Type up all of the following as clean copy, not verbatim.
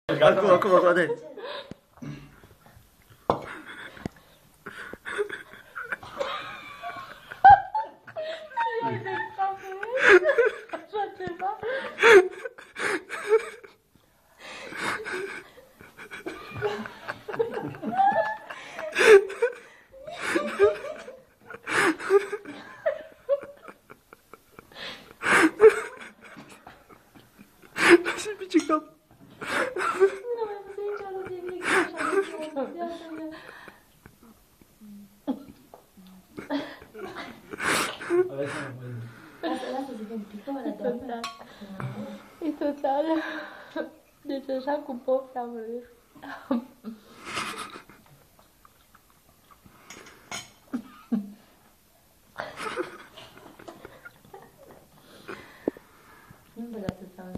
Acum, dai. Așa ceva. Și pice cap. Nu mai văzut niciodată de mic așa. Lasă să vedem picămână, doamne. E total. Deci așa cu pofta am râs. Nu-mi băga atâta.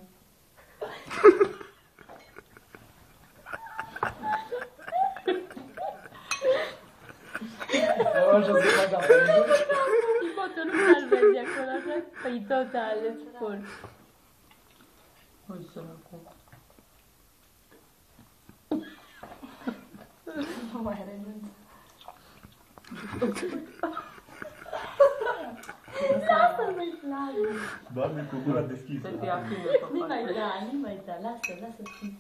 Foto nu prea-l vezi acolo, așa? Păi total, îți spun. Uite săracul. Nu mai renunț. Lasă-l-mi Flaviu! Doamne, cu gura deschisă. Nu mai da, nu mai da, lasă-l fi.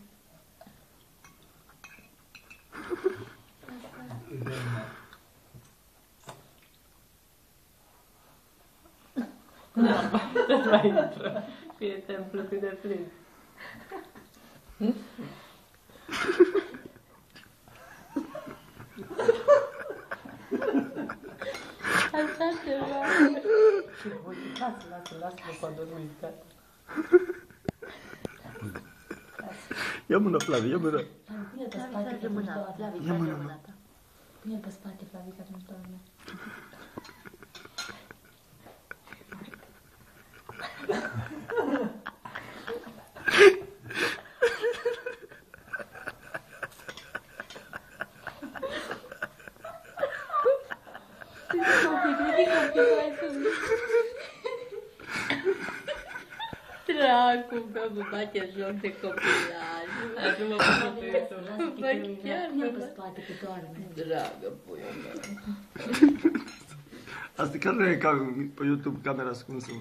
Nu mai intră. Fie templu cât de plin. Așa ceva. Lasă-l cu adormit, gata. Ia mână, Flavi, ia mână. Pune pe spate, că nu-și doarme. Ia mână. Pune pe spate, Flavi, că nu-și doarme. Dracu, că mă bate joc de copilaj. Acum mă pune pe YouTube. Bă, chiar mă pe spate că doarme. Dragă, puiul meu. Asta chiar nu e ca pe YouTube, camera ascunsă.